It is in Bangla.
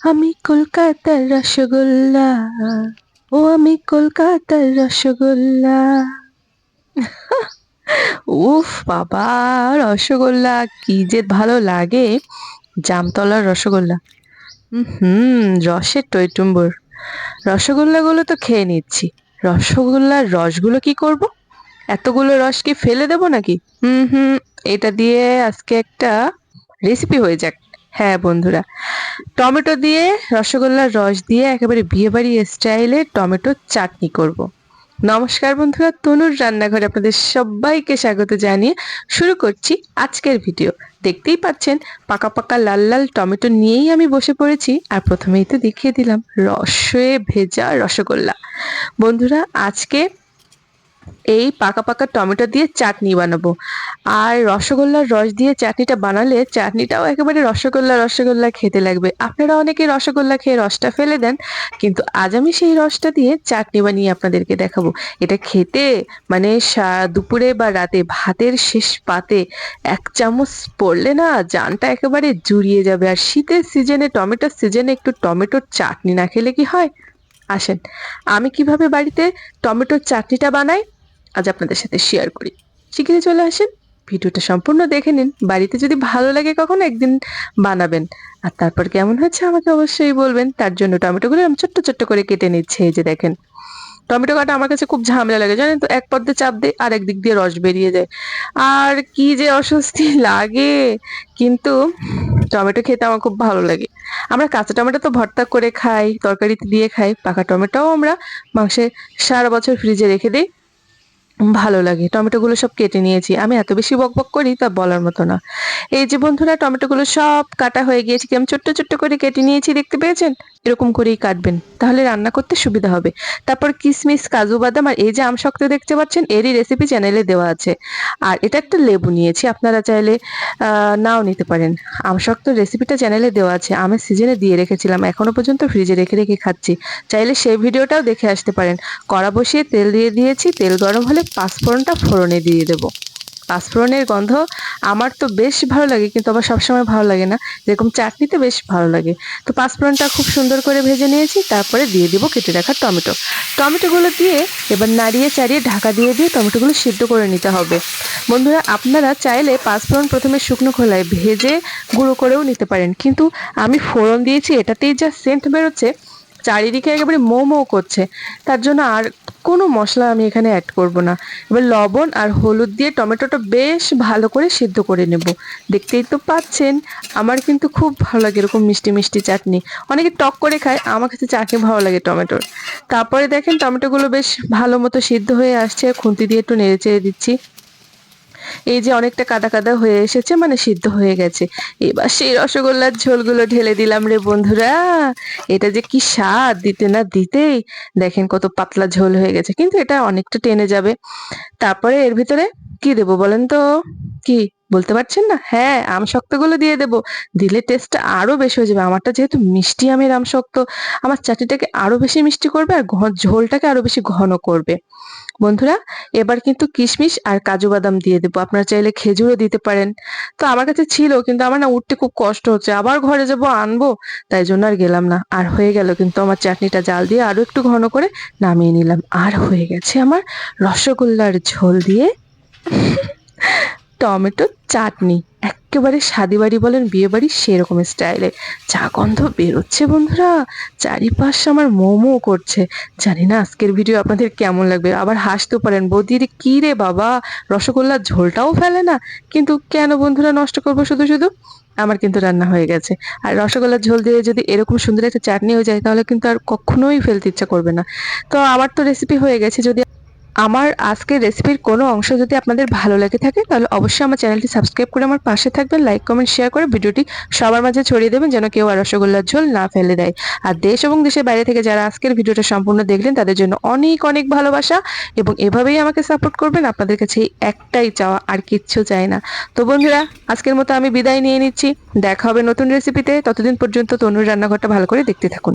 আমি কলকাতার রসগোল্লা, ও আমি কলকাতার রসগোল্লা। উফ বাবা, রসগোল্লা কি যে ভালো লাগে। জামতলার রসগোল্লা, রসের টইটুম্বর। রসগোল্লাগুলো তো খেয়ে নিচ্ছি, রসগোল্লার রসগুলো কি করব? এতগুলো রস কি ফেলে দেবো নাকি? হুম, এটা দিয়ে আজকে একটা রেসিপি হয়ে যাক। হ্যাঁ বন্ধুরা, টমেটো দিয়ে, রসগোল্লার রস দিয়ে একেবারে বিয়েবাড়ি স্টাইলে টমেটো চাটনি করব। নমস্কার বন্ধুরা, তনুর রান্নাঘরে আপনাদের সবাইকে স্বাগত জানিয়ে শুরু করছি আজকের ভিডিও। দেখতেই পাচ্ছেন পাকা পাকা লাল লাল টমেটো নিয়েই আমি বসে পড়েছি, আর প্রথমেই তো দেখিয়ে দিলাম রসে ভেজা রসগোল্লা। বন্ধুরা, আজকে এই পাকা পাকা টমেটো দিয়ে চাটনি বানাবো। আর রসগোল্লার রস দিয়ে চাটনিটা বানালে চাটনিটাও একেবারে রসগোল্লা রসগোল্লা খেতে লাগবে। আপনারা অনেকে রসগোল্লা খেয়ে রসটা ফেলে দেন, কিন্তু আজ আমি সেই রসটা দিয়ে চাটনি বানিয়ে আপনাদেরকে দেখাবো। এটা খেতে মানে দুপুরে বা রাতে ভাতের শেষ পাতে এক চামচ পড়লে না জানটা একেবারে জুড়িয়ে যাবে। আর শীতের সিজনে, টমেটোর সিজনে একটু টমেটোর চাটনি না খেলে কি হয়? আসেন আমি কিভাবে বাড়িতে টমেটোর চাটনিটা বানাই আজ আপনাদের সাথে শেয়ার করি। শিখিয়ে চলে আসেন, ভিডিওটা সম্পূর্ণ দেখে নিন। বাড়িতে যদি ভালো লাগে কখনো একদিন বানাবেন, আর তারপর কেমন হচ্ছে আমাকে অবশ্যই বলবেন। তার জন্য টমেটোগুলো আমি ছোট্ট ছোট্ট করে কেটে নিচ্ছে। এই যে দেখেন, টমেটো কাটা আমার কাছে খুব ঝামেলা লাগে জানেন তো। এক পদ্মে চাপ দেয় আর একদিক দিয়ে রস বেরিয়ে যায়, আর কি যে অস্বস্তি লাগে। কিন্তু টমেটো খেতে আমার খুব ভালো লাগে। আমরা কাঁচা টমেটো তো ভর্তা করে খাই, তরকারিতে দিয়ে খাই। পাকা টমেটোও আমরা মাংসে সারা বছর ফ্রিজে রেখে দিই, ভালো লাগে। টমেটোগুলো সব কেটে নিয়েছি, আমি এত বেশি বকবক করি তা বলার মতো না। এই যে বন্ধুরা, টমেটোগুলো সব কাটা হয়ে গিয়েছে, কেমন ছোট্ট ছোট্ট করে কেটে নিয়েছি, দেখতে পেয়েছেন? এরকম করেই কাটবেন, তাহলে রান্না করতে সুবিধা হবে। তারপর কিশমিশ, কাজু বাদাম, আর এই যে আমশক্ত দেখতে পাচ্ছেন, এরই রেসিপি চ্যানেলে দেওয়া আছে। আর এটা একটা লেবু নিয়েছি, আপনারা চাইলে নাও নিতে পারেন। আমশক্ত রেসিপিটা চ্যানেলে দেওয়া আছে, আমের সিজনে দিয়ে রেখেছিলাম, এখনো পর্যন্ত ফ্রিজে রেখে রেখে খাচ্ছি। চাইলে সেই ভিডিওটাও দেখে আসতে পারেন। কড়া বসিয়ে তেল দিয়ে দিয়েছি, তেল গরম হলে পাঁচফোড়নটা ফোড়নে দিয়ে দেবো। পাঁচফোড়নের গন্ধ আমার তো বেশ ভালো লাগে, কিন্তু আবার সবসময় ভালো লাগে না, যেরকম চাটনিতে বেশ ভালো লাগে। তো পাঁচফোড়নটা খুব সুন্দর করে ভেজে নিয়েছি, তারপরে দিয়ে দিব কেটে রাখা টমেটো। টমেটোগুলো দিয়ে এবার নাড়িয়ে চাড়িয়ে ঢাকা দিয়ে দিয়ে টমেটোগুলো সিদ্ধ করে নিতে হবে। বন্ধুরা, আপনারা চাইলে পাঁচফোড়ন প্রথমে শুকনো খোলায় ভেজে গুঁড়ো করেও নিতে পারেন, কিন্তু আমি ফোড়ন দিয়েছি, এটাতেই যা সেন্ট বেরোচ্ছে, চারিদিকে একেবারে মো মো করছে। তার জন্য আর কোনো মশলা আমি এখানে অ্যাড করব না। এবার লবণ আর হলুদ দিয়ে টমেটোটা বেশ ভালো করে সিদ্ধ করে নেব। দেখতেই তো পাচ্ছেন, আমার কিন্তু খুব ভালো লাগে এরকম মিষ্টি মিষ্টি চাটনি। অনেকে টক করে খায়, আমার কাছে চাটনি ভালো লাগে টমেটোর। তারপরে দেখেন টমেটোগুলো বেশ ভালো মতো সিদ্ধ হয়ে আসছে, খুন্তি দিয়ে একটু নেড়ে চেড়ে দিচ্ছি। এই যে অনেকটা কাদা কাদা হয়ে এসেছে, মানে সিদ্ধ হয়ে গেছে। এবার সেই রসগোল্লার ঝোলগুলো ঢেলে দিলাম রে বন্ধুরা। এটা যে কি স্বাদ দিতে না দিতেই, দেখেন কত পাতলা ঝোল হয়ে গেছে, কিন্তু এটা অনেকটা টেনে যাবে। তারপরে এর ভিতরে কি দেবো বলেন তো? কি বলতে পারছেন না? হ্যাঁ, আম শক্তগুলো দিয়ে দেবো। দিলে টেস্টটা আরো বেশি হয়ে যাবে। আমারটা যেহেতু মিষ্টি আমের আম শক্ত, আমার চাটনিটাকে আরো বেশি মিষ্টি করবে আর ঝোলটাকে আরো বেশি ঘন করবে। বন্ধুরা, এবার কিন্তু কিশমিশ আর কাজু বাদাম দিয়ে দেবো, আপনারা চাইলে খেজুরও দিতে পারেন। তো আমার কাছে ছিল, কিন্তু আমার না উঠতে খুব কষ্ট হচ্ছে, আবার ঘরে যাব আনবো, তাই জন্য আর গেলাম না। আর হয়ে গেল কিন্তু আমার চাটনিটা, জাল দিয়ে আরো একটু ঘন করে নামিয়ে নিলাম, আর হয়ে গেছে আমার রসগোল্লার ঝোল দিয়ে টমেটো চাটনি। একেবারে শাদি বাড়ি বলেন বিয়ে বাড়ি সেরকম স্টাইলে চা গন্ধ বেরোচ্ছে বন্ধুরা, চারিপাশ আমার মোমো করছে। জানি না আজকের ভিডিও আপনাদের কেমন লাগবে, আবার হাসতেও পারেন, বৌদির কি রে বাবা, রসগোল্লার ঝোলটাও ফেলে না। কিন্তু কেন বন্ধুরা নষ্ট করবো শুধু শুধু? আমার কিন্তু রান্না হয়ে গেছে। আর রসগোল্লার ঝোল দিয়ে যদি এরকম সুন্দর একটা চাটনি হয়ে যায়, তাহলে কিন্তু আর কখনোই ফেলতে ইচ্ছা করবে না। তো আমার তো রেসিপি হয়ে গেছে। যদি আমার আজকের রেসিপির কোনো অংশ যদি আপনাদের ভালো লেগে থাকে, তাহলে অবশ্যই আমার চ্যানেলটি সাবস্ক্রাইব করে আমার পাশে থাকবেন, লাইক কমেন্ট শেয়ার করে ভিডিওটি সবার মাঝে ছড়িয়ে দেবেন, যেন কেউ আর রসগোল্লার ঝোল না ফেলে দেয়। আর দেশ এবং দেশের বাইরে থেকে যারা আজকের ভিডিওটা সম্পূর্ণ দেখলেন, তাদের জন্য অনেক অনেক ভালোবাসা, এবং এভাবেই আমাকে সাপোর্ট করবেন। আপনাদের কাছে একটাই চাওয়া, আর কিচ্ছু চাই না। তো বন্ধুরা, আজকের মতো আমি বিদায় নিয়ে নিচ্ছি। দেখা হবে নতুন রেসিপিতে, ততদিন পর্যন্ত তনুর রান্নাঘরটা ভালো করে দেখতে থাকুন।